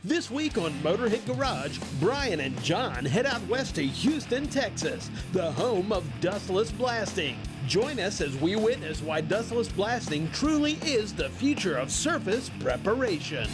This week on Motorhead Garage, Brian and John head out west to Houston, Texas, the home of Dustless Blasting. Join us as we witness why Dustless Blasting truly is the future of surface preparation.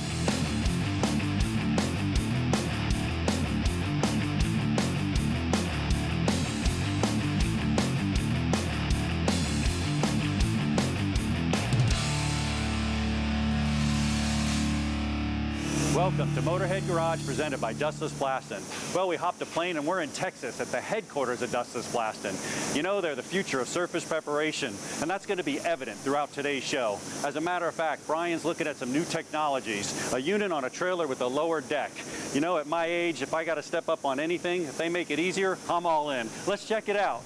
Welcome to Motorhead Garage, presented by Dustless Blasting. Well, we hopped a plane and we're in Texas at the headquarters of Dustless Blasting. You know, they're the future of surface preparation, and that's going to be evident throughout today's show. As a matter of fact, Brian's looking at some new technologies, a unit on a trailer with a lower deck. You know, at my age, if I got to step up on anything, if they make it easier, I'm all in. Let's check it out.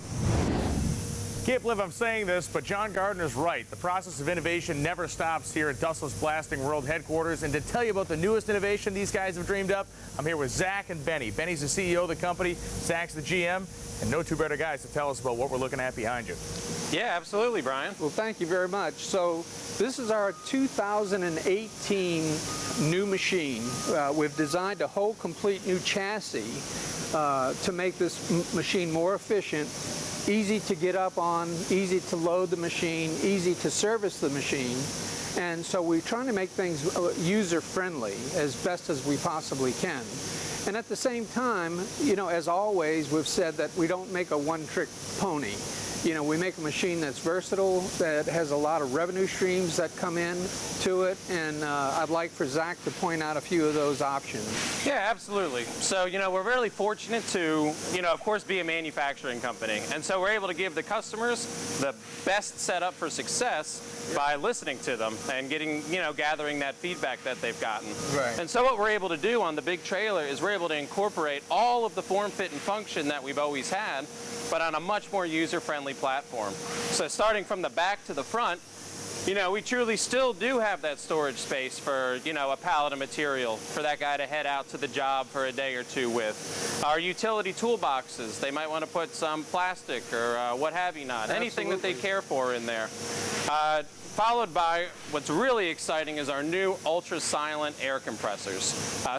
Can't believe I'm saying this, but John Gardner's right. The process of innovation never stops here at Dustless Blasting World Headquarters. And to tell you about the newest innovation these guys have dreamed up, I'm here with Zach and Benny. Benny's the CEO of the company, Zach's the GM, and no two better guys to tell us about what we're looking at behind you. Yeah, absolutely, Brian. Well, thank you very much. So this is our 2018 new machine. We've designed a whole complete new chassis to make this machine more efficient, easy to get up on, easy to load the machine, easy to service the machine. And so we're trying to make things user-friendly as best as we possibly can. And at the same time, you know, as always, we've said that we don't make a one-trick pony. You know, we make a machine that's versatile, that has a lot of revenue streams that come in to it, and I'd like for Zach to point out a few of those options. Yeah, absolutely. So, you know, we're really fortunate to, you know, of course, be a manufacturing company. And so we're able to give the customers the best setup for success by listening to them and getting, you know, gathering that feedback that they've gotten. Right. And so what we're able to do on the big trailer is we're able to incorporate all of the form, fit, and function that we've always had, but on a much more user-friendly platform. So starting from the back to the front, you know, we truly still do have that storage space for, you know, a pallet of material for that guy to head out to the job for a day or two with. Our utility toolboxes, they might want to put some plastic or what have you not, anything that they care for in there. Followed by what's really exciting is our new ultra-silent air compressors.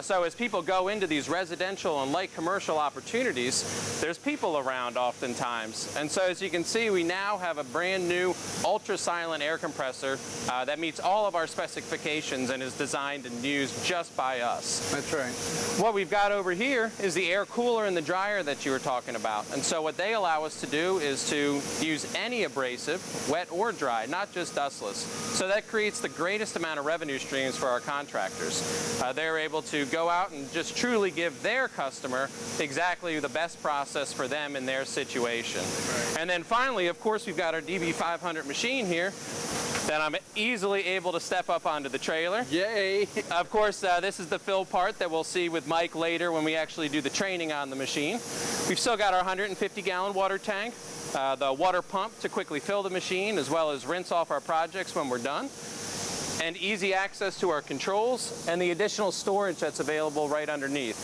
So as people go into these residential and light commercial opportunities, there's people around oftentimes. And so as you can see, we now have a brand new ultra-silent air compressor that meets all of our specifications and is designed and used just by us. That's right. What we've got over here is the air cooler and the dryer that you were talking about. And so what they allow us to do is to use any abrasive, wet or dry, not just dustless. So that creates the greatest amount of revenue streams for our contractors. They're able to go out and just truly give their customer exactly the best process for them in their situation. Right. And then finally, of course, we've got our DB500 machine here that I'm easily able to step up onto the trailer. Yay! Of course, this is the fill part that we'll see with Mike later when we actually do the training on the machine. We've still got our 150-gallon water tank, the water pump to quickly fill the machine, as well as rinse off our projects when we're done, and easy access to our controls and the additional storage that's available right underneath.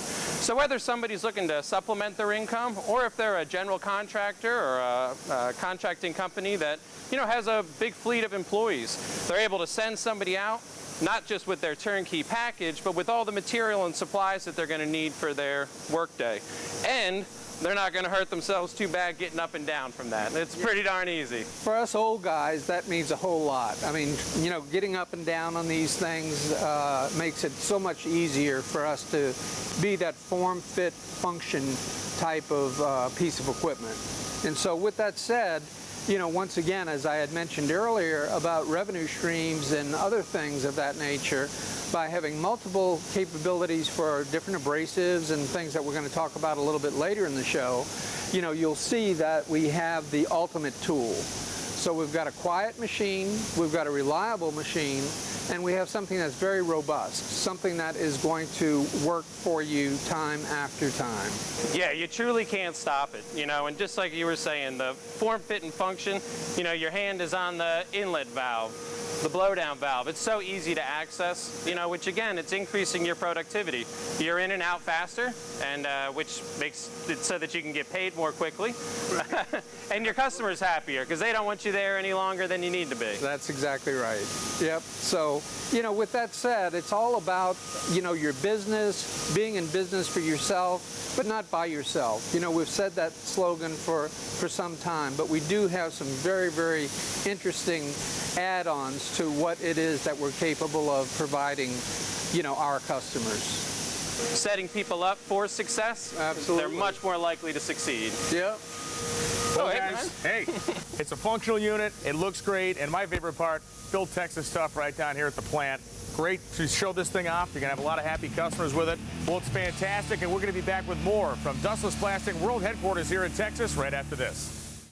So whether somebody's looking to supplement their income, or if they're a general contractor or a contracting company that, you know, has a big fleet of employees, they're able to send somebody out, not just with their turnkey package, but with all the material and supplies that they're going to need for their workday. And they're not going to hurt themselves too bad getting up and down from that. It's pretty darn easy. For us old guys, that means a whole lot. I mean, you know, getting up and down on these things makes it so much easier for us to be that form, fit, function type of piece of equipment. And so with that said, you know, once again, as I had mentioned earlier about revenue streams and other things of that nature, by having multiple capabilities for different abrasives and things that we're going to talk about a little bit later in the show, you know, you'll see that we have the ultimate tool. So we've got a quiet machine, we've got a reliable machine, and we have something that's very robust, something that is going to work for you time after time. Yeah, you truly can't stop it, you know, and just like you were saying, the form, fit, and function, you know, your hand is on the inlet valve. the blowdown valve. It's so easy to access, you know, which again, it's increasing your productivity. You're in and out faster, and which makes it so that you can get paid more quickly. And your customer's happier because they don't want you there any longer than you need to be. That's exactly right. Yep. So, you know, with that said, it's all about, you know, your business, being in business for yourself, but not by yourself. You know, we've said that slogan for some time, but we do have some very, very interesting add-ons to what it is that we're capable of providing, you know, our customers. Setting people up for success, Absolutely. they're much more likely to succeed. Yep. Well, hey, guys, hey, it's a functional unit. It looks great. And my favorite part, build Texas stuff right down here at the plant. Great to show this thing off. You're going to have a lot of happy customers with it. Well, it's fantastic. And we're going to be back with more from Dustless Blasting World Headquarters here in Texas right after this.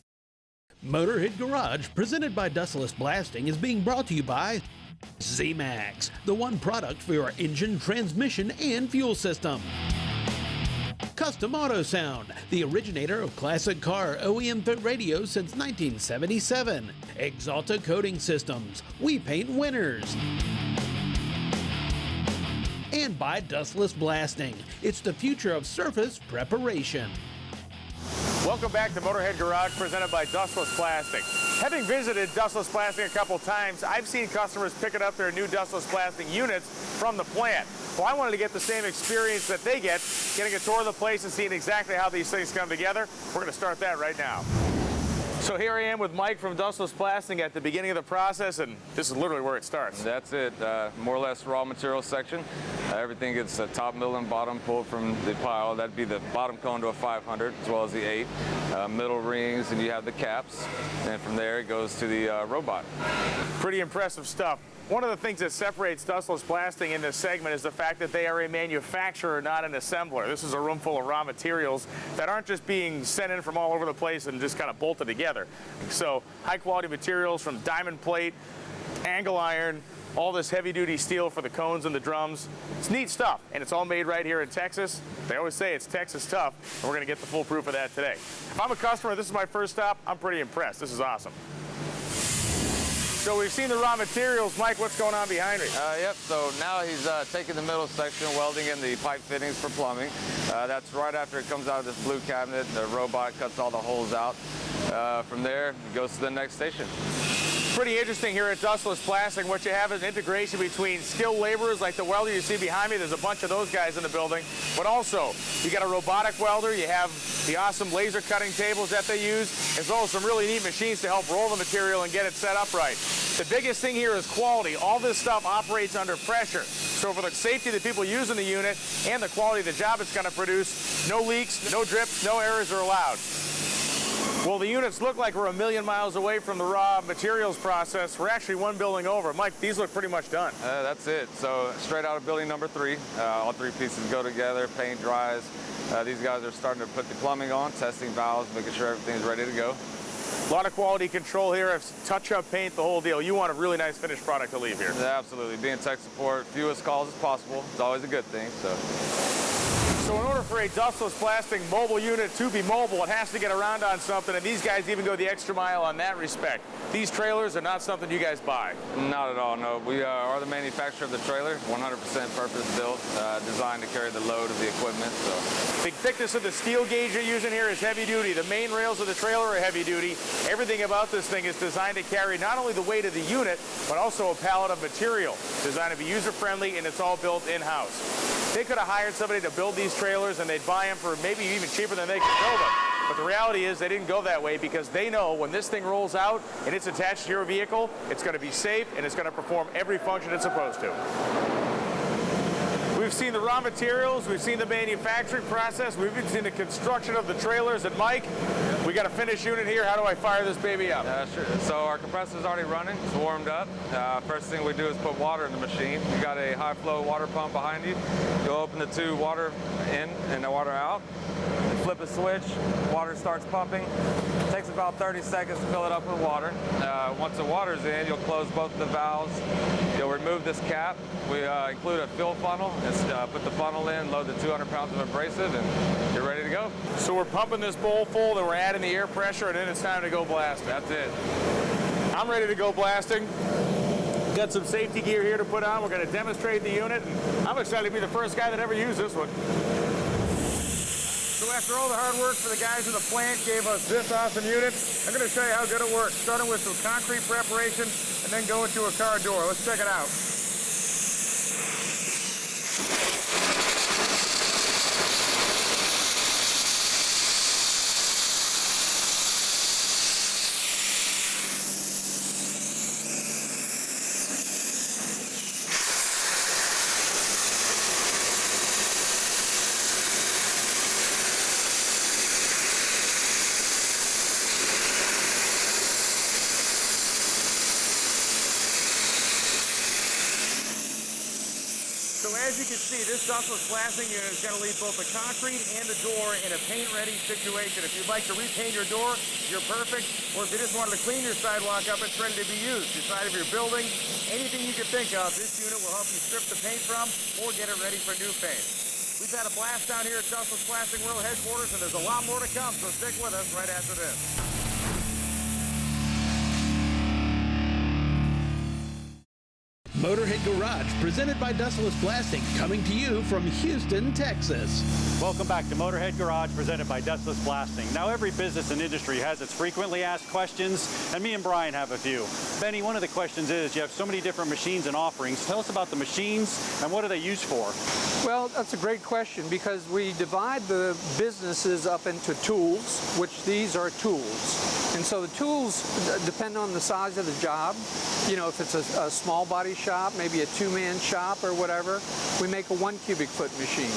Motorhead Garage, presented by Dustless Blasting, is being brought to you by Z-Max, the one product for your engine, transmission, and fuel system. Custom Auto Sound, the originator of classic car OEM fit radios since 1977. Exalta Coating Systems, we paint winners. And by Dustless Blasting, it's the future of surface preparation. Welcome back to Motorhead Garage, presented by Dustless Blasting. Having visited Dustless Blasting a couple times, I've seen customers picking up their new Dustless Blasting units from the plant. Well, I wanted to get the same experience that they get, getting a tour of the place and seeing exactly how these things come together. We're going to start that right now. So here I am with Mike from Dustless Blasting at the beginning of the process, and this is literally where it starts. That's it, more or less raw material section. Everything gets top, middle, and bottom pulled from the pile. That'd be the bottom cone to a 500, as well as the 8. Middle rings, and you have the caps. And from there, it goes to the robot. Pretty impressive stuff. One of the things that separates Dustless Blasting in this segment is the fact that they are a manufacturer, not an assembler. This is a room full of raw materials that aren't just being sent in from all over the place and just kind of bolted together. So high quality materials from diamond plate, angle iron, all this heavy duty steel for the cones and the drums. It's neat stuff, and it's all made right here in Texas. They always say it's Texas tough, and we're gonna get the full proof of that today. If I'm a customer, this is my first stop, I'm pretty impressed. This is awesome. So we've seen the raw materials. Mike, what's going on behind me? Yep, so now he's taking the middle section, welding in the pipe fittings for plumbing. That's right after it comes out of this blue cabinet. The robot cuts all the holes out. From there, it goes to the next station. Pretty interesting here at Dustless Blasting. What you have is an integration between skilled laborers like the welder you see behind me. There's a bunch of those guys in the building. But also, you got a robotic welder. You have the awesome laser cutting tables that they use, as well as some really neat machines to help roll the material and get it set up right. The biggest thing here is quality. All this stuff operates under pressure. So for the safety of the people using the unit and the quality of the job it's going to produce, no leaks, no drips, no errors are allowed. Well, the units look like we're a million miles away from the raw materials process. We're actually one building over. Mike, these look pretty much done. That's it. So straight out of building number 3, all 3 pieces go together, paint dries. These guys are starting to put the plumbing on, testing valves, making sure everything's ready to go. A lot of quality control here. Touch-up paint, the whole deal. You want a really nice finished product to leave here. Yeah, absolutely. Being tech support, fewest calls as possible. It's always a good thing. So in order for a Dustless Blasting mobile unit to be mobile, it has to get around on something, and these guys even go the extra mile on that respect. These trailers are not something you guys buy. Not at all, no. We are the manufacturer of the trailer, 100% purpose-built, designed to carry the load of the equipment. So. The thickness of the steel gauge you're using here is heavy duty. The main rails of the trailer are heavy duty. Everything about this thing is designed to carry not only the weight of the unit, but also a pallet of material. Designed to be user-friendly, and it's all built in-house. They could have hired somebody to build these trailers, and they'd buy them for maybe even cheaper than they could build them. But the reality is they didn't go that way because they know when this thing rolls out and it's attached to your vehicle, it's going to be safe and it's going to perform every function it's supposed to. We've seen the raw materials, we've seen the manufacturing process, we've even seen the construction of the trailers. And Mike, we got a finished unit here. How do I fire this baby up? Sure. So our compressor's already running, it's warmed up. First thing we do is put water in the machine. You got a high flow water pump behind you. You'll open the 2 water in and the water out. Flip a switch, water starts pumping. It takes about 30 seconds to fill it up with water. Once the water's in, you'll close both the valves. You'll remove this cap. We include a fill funnel. Put the funnel in, load the 200 pounds of abrasive, and you're ready to go. So we're pumping this bowl full, then we're adding the air pressure, and then it's time to go blasting. That's it. I'm ready to go blasting. got some safety gear here to put on. We're going to demonstrate the unit, and I'm excited to be the first guy that ever used this one. So after all the hard work for the guys in the plant gave us this awesome unit, I'm going to show you how good it works, starting with some concrete preparation and then going to a car door. Let's check it out. So as you can see, this Dustless Blasting unit is going to leave both the concrete and the door in a paint-ready situation. If you'd like to repaint your door, you're perfect. Or if you just wanted to clean your sidewalk up, it's ready to be used. Your side of your building, anything you can think of, this unit will help you strip the paint from or get it ready for new paint. We've had a blast down here at Dustless Blasting World Headquarters, and there's a lot more to come, so stick with us right after this. Motorhead Garage, presented by Dustless Blasting, coming to you from Houston, Texas. Welcome back to Motorhead Garage, presented by Dustless Blasting. Now, every business and industry has its frequently asked questions, and me and Brian have a few. Benny, one of the questions is, you have so many different machines and offerings. Tell us about the machines, and what are they used for? Well, that's a great question because we divide the businesses up into tools, which these are tools. And so the tools depend on the size of the job. You know, if it's a small body shop, maybe a two-man shop or whatever, we make a 1 cubic foot machine.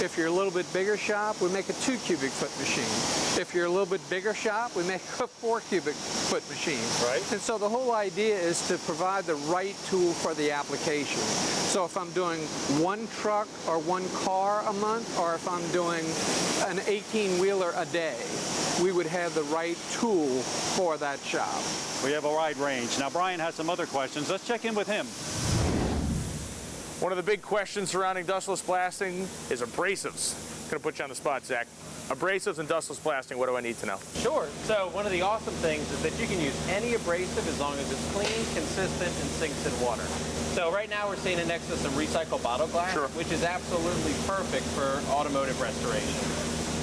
If you're a little bit bigger shop, we make a 2 cubic foot machine. If you're a little bit bigger shop, we make a 4 cubic foot machine. Right. And so the whole idea is to provide the right tool for the application. So if I'm doing 1 truck or 1 car a month, or if I'm doing an 18-wheeler a day, we would have the right tool for that shop. We have a wide range. Now, Brian has some other questions. Let's check in with him. One of the big questions surrounding Dustless Blasting is abrasives. I'm going to put you on the spot, Zach. Abrasives and Dustless Blasting, what do I need to know? Sure. So one of the awesome things is that you can use any abrasive as long as it's clean, consistent, and sinks in water. So right now we're seeing it next to some recycled bottle glass, Sure. which is absolutely perfect for automotive restoration.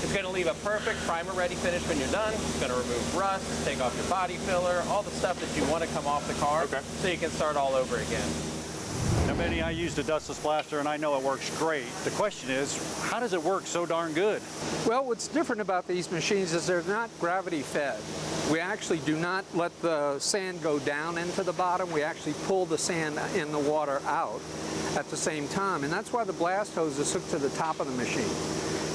It's going to leave a perfect primer-ready finish when you're done. It's going to remove rust, take off your body filler, all the stuff that you want to come off the car, Okay. so you can start all over again. Now, Benny, I used a Dustless Blaster, and I know it works great. The question is, how does it work so darn good? Well, what's different about these machines is they're not gravity fed. We actually do not let the sand go down into the bottom. We actually pull the sand in the water out at the same time. And that's why the blast hose is hooked to the top of the machine.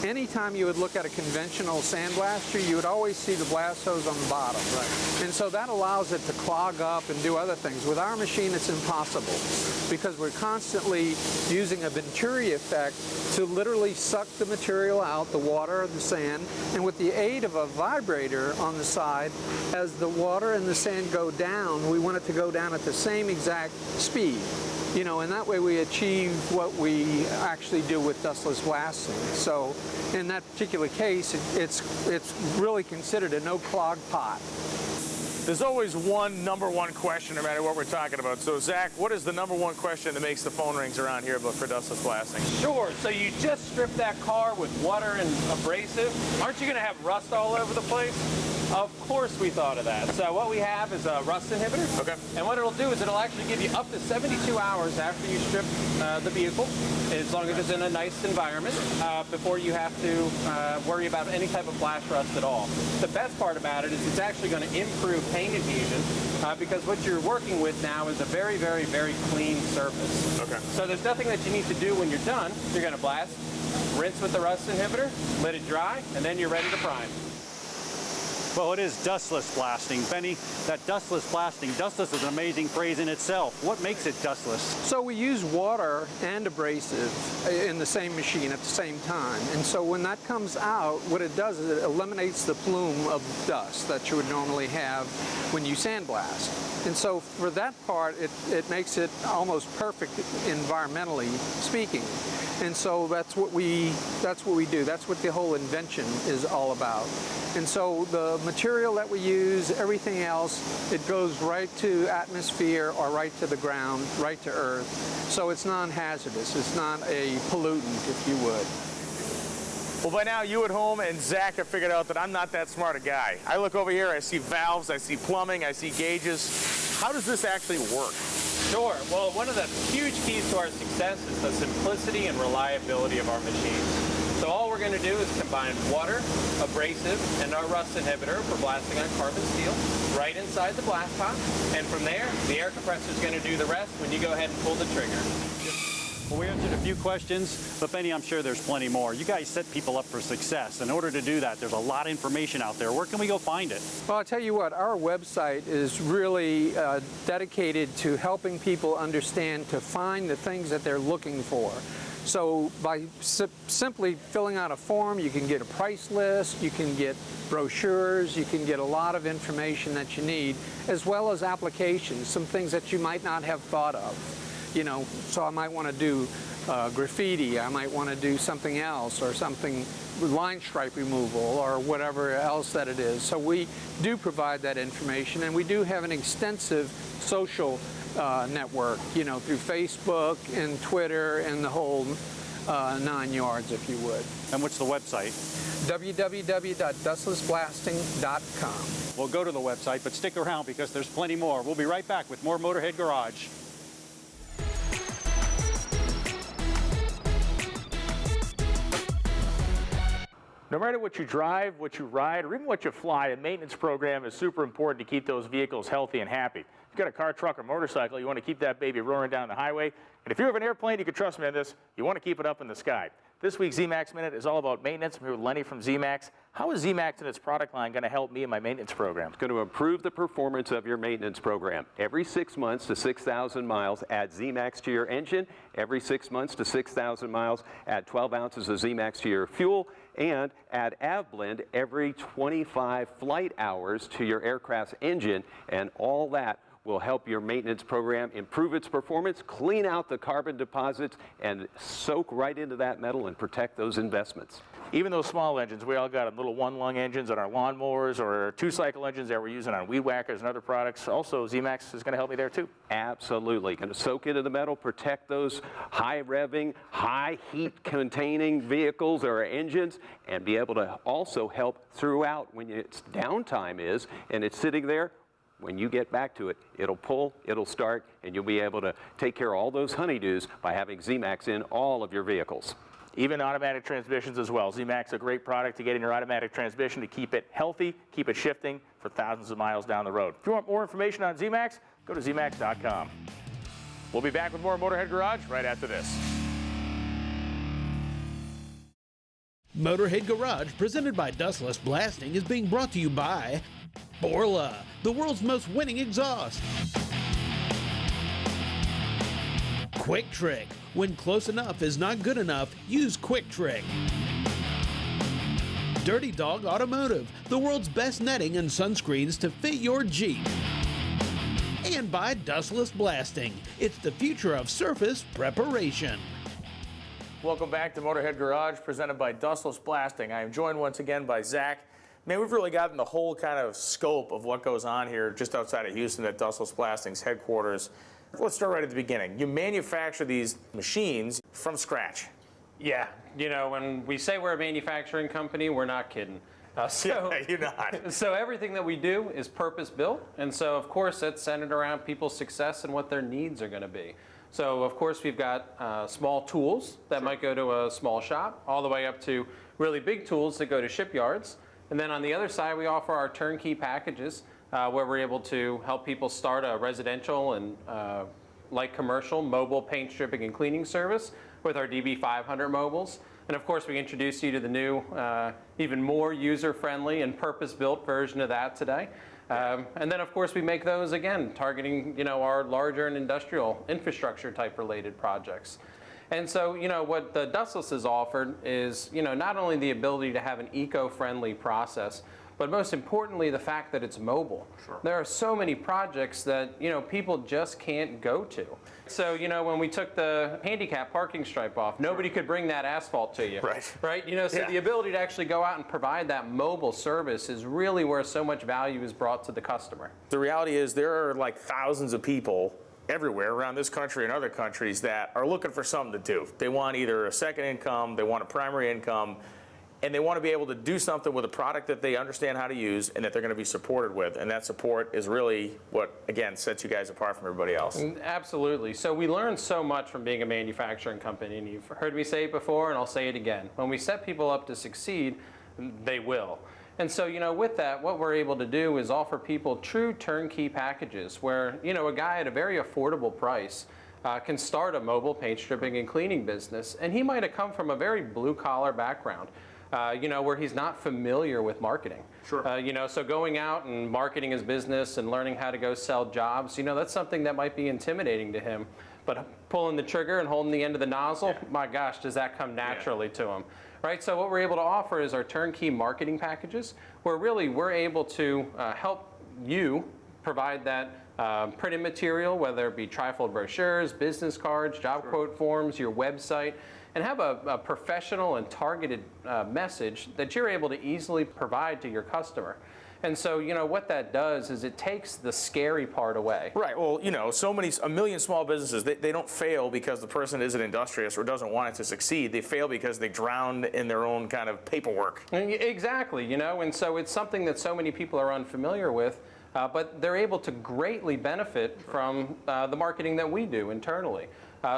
Anytime you would look at a conventional sandblaster, you would always see the blast hose on the bottom. Right. And so that allows it to clog up and do other things. With our machine, it's impossible because we're constantly using a Venturi effect to literally suck the material out, the water, the sand, and with the aid of a vibrator on the side, as the water and the sand go down, we want it to go down at the same exact speed. You know, and that way we achieve what we actually do with Dustless Blasting. So in that particular case, it's really considered a no clog pot. There's always one #1 question no matter what we're talking about. So Zach, what is the #1 question that makes the phone rings around here for Dustless Blasting? Sure. So you just strip that car with water and abrasive. Aren't you going to have rust all over the place? Of course we thought of that. So what we have is a rust inhibitor. Okay. And what it'll do is it'll actually give you up to 72 hours after you strip the vehicle, as long as it's in a nice environment, before you have to worry about any type of flash rust at all. The best part about it is it's actually going to improve paint adhesion because what you're working with now is a very, very, very clean surface. Okay. So there's nothing that you need to do when you're done. You're going to blast, rinse with the rust inhibitor, let it dry, and then you're ready to prime. Well, it is Dustless Blasting. Benny, that Dustless Blasting, dustless is an amazing phrase in itself. What makes it dustless? So we use water and abrasive in the same machine at the same time. And so when that comes out, what it does is it eliminates the plume of dust that you would normally have when you sandblast. And so for that part, it makes it almost perfect environmentally speaking. And so that's what we do. That's what the whole invention is all about. And so the material that we use, everything else, it goes right to atmosphere or right to the ground, right to earth. So it's non-hazardous. It's not a pollutant, if you would. Well, by now you at home and Zach have figured out that I'm not that smart a guy. I look over here, I see valves, I see plumbing, I see gauges. How does this actually work? Sure. Well, one of the huge keys to our success is the simplicity and reliability of our machines. So all we're going to do is combine water, abrasive, and our rust inhibitor for blasting on carbon steel right inside the blast pot. And from there, the air compressor is going to do the rest when you go ahead and pull the trigger. Well, we answered a few questions, but Benny, I'm sure there's plenty more. You guys set people up for success. In order to do that, there's a lot of information out there. Where can we go find it? Well, I'll tell you what, our website is really dedicated to helping people understand to find the things that they're looking for. So by simply filling out a form, you can get a price list, you can get brochures, you can get a lot of information that you need, as well as applications, some things that you might not have thought of. You know, so I might want to do graffiti, I might want to do something else, or something with line stripe removal, or whatever else that it is. So we do provide that information, and we do have an extensive social network, you know, through Facebook and Twitter and the whole 9 yards, if you would. And what's the website? www.dustlessblasting.com. Well, go to the website, but stick around because there's plenty more. We'll be right back with more Motorhead Garage. No matter what you drive, what you ride, or even what you fly, a maintenance program is super important to keep those vehicles healthy and happy. If you've got a car, truck, or motorcycle, you want to keep that baby roaring down the highway. And if you have an airplane, you can trust me on this, you want to keep it up in the sky. This week's ZMAX Minute is all about maintenance. I'm here with Lenny from ZMAX. How is ZMAX and its product line going to help me in my maintenance program? It's going to improve the performance of your maintenance program. Every 6 months to 6,000 miles, add ZMAX to your engine. Every 6 months to 6,000 miles, add 12 ounces of ZMAX to your fuel. And add AvBlend every 25 flight hours to your aircraft's engine. And all that will help your maintenance program improve its performance, clean out the carbon deposits, and soak right into that metal and protect those investments. Even those small engines, we all got them, little one-lung engines on our lawnmowers or two-cycle engines that we're using on weed whackers and other products. Also, ZMAX is going to help me there too. Absolutely. Going to soak into the metal, protect those high-revving, high-heat-containing vehicles or engines, and be able to also help throughout when its downtime is, and it's sitting there. When you get back to it, it'll pull, it'll start, and you'll be able to take care of all those honeydews by having ZMAX in all of your vehicles. Even automatic transmissions as well. ZMAX is a great product to get in your automatic transmission to keep it healthy, keep it shifting for thousands of miles down the road. If you want more information on ZMAX, go to ZMAX.com. We'll be back with more Motorhead Garage right after this. Motorhead Garage, presented by Dustless Blasting, is being brought to you by Borla, the world's most winning exhaust. Quick Trick. When close enough is not good enough, use Quick Trick. Dirty Dog Automotive, the world's best netting and sunscreens to fit your Jeep. And by Dustless Blasting. It's the future of surface preparation. Welcome back to Motorhead Garage, presented by Dustless Blasting. I am joined once again by Zach. Man, we've really gotten the whole kind of scope of what goes on here just outside of Houston at Dustless Blasting's headquarters. Let's start right at the beginning. You manufacture these machines from scratch. Yeah, you know, when we say we're a manufacturing company, we're not kidding. You're not. So everything that we do is purpose-built, and so of course it's centered around people's success and what their needs are going to be. So of course we've got small tools that might go to a small shop, all the way up to really big tools that go to shipyards. And then on the other side, we offer our turnkey packages where we're able to help people start a residential and light commercial mobile paint stripping and cleaning service with our DB500 mobiles. And of course, we introduced you to the new, even more user-friendly and purpose-built version of that today. And then of course, we make those again, targeting, you know, our larger and industrial infrastructure type related projects. And so, you know, what the Dustless has offered is, you know, not only the ability to have an eco-friendly process, but most importantly, the fact that it's mobile. Sure. There are so many projects that, you know, people just can't go to. So, you know, when we took the handicap parking stripe off, nobody could bring that asphalt to you. Right. Right? You know, so the ability to actually go out and provide that mobile service is really where so much value is brought to the customer. The reality is there are like thousands of people everywhere around this country and other countries that are looking for something to do. They want either a second income, they want a primary income, and they want to be able to do something with a product that they understand how to use and that they're going to be supported with. And that support is really what, again, sets you guys apart from everybody else. Absolutely. So we learn so much from being a manufacturing company, and you've heard me say it before, and I'll say it again. When we set people up to succeed, they will. And so, you know, with that, what we're able to do is offer people true turnkey packages where, you know, a guy at a very affordable price can start a mobile paint stripping and cleaning business, and he might have come from a very blue-collar background. You know, where he's not familiar with marketing. Sure. You know, so going out and marketing his business and learning how to go sell jobs, you know, that's something that might be intimidating to him. But pulling the trigger and holding the end of the nozzle, my gosh, does that come naturally to him. Right, so what we're able to offer is our turnkey marketing packages, where really we're able to help you provide that printed material, whether it be trifold brochures, business cards, job quote forms, your website, and have a professional and targeted message that you're able to easily provide to your customer. And so, you know, what that does is it takes the scary part away. Right. Well, you know, a million small businesses, they don't fail because the person isn't industrious or doesn't want it to succeed. They fail because they drown in their own kind of paperwork. Exactly, you know, and so it's something that so many people are unfamiliar with, but they're able to greatly benefit from the marketing that we do internally.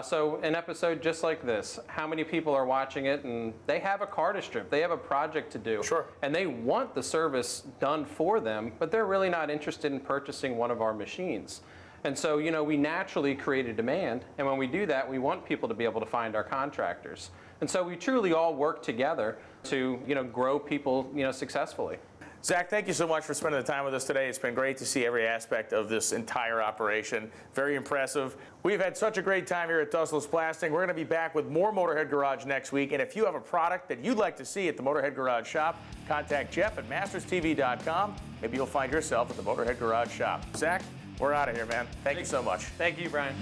So an episode just like this, how many people are watching it and they have a car to strip, they have a project to do, Sure. and they want the service done for them, but they're really not interested in purchasing one of our machines. And so, you know, we naturally create a demand, and when we do that, we want people to be able to find our contractors. And so we truly all work together to, you know, grow people, you know, successfully. Zach, thank you so much for spending the time with us today. It's been great to see every aspect of this entire operation. Very impressive. We've had such a great time here at Dustless Blasting. We're going to be back with more Motorhead Garage next week. And if you have a product that you'd like to see at the Motorhead Garage shop, contact Jeff at masterstv.com. Maybe you'll find yourself at the Motorhead Garage shop. Zach, we're out of here, man. Thank you so much. Thank you, Brian.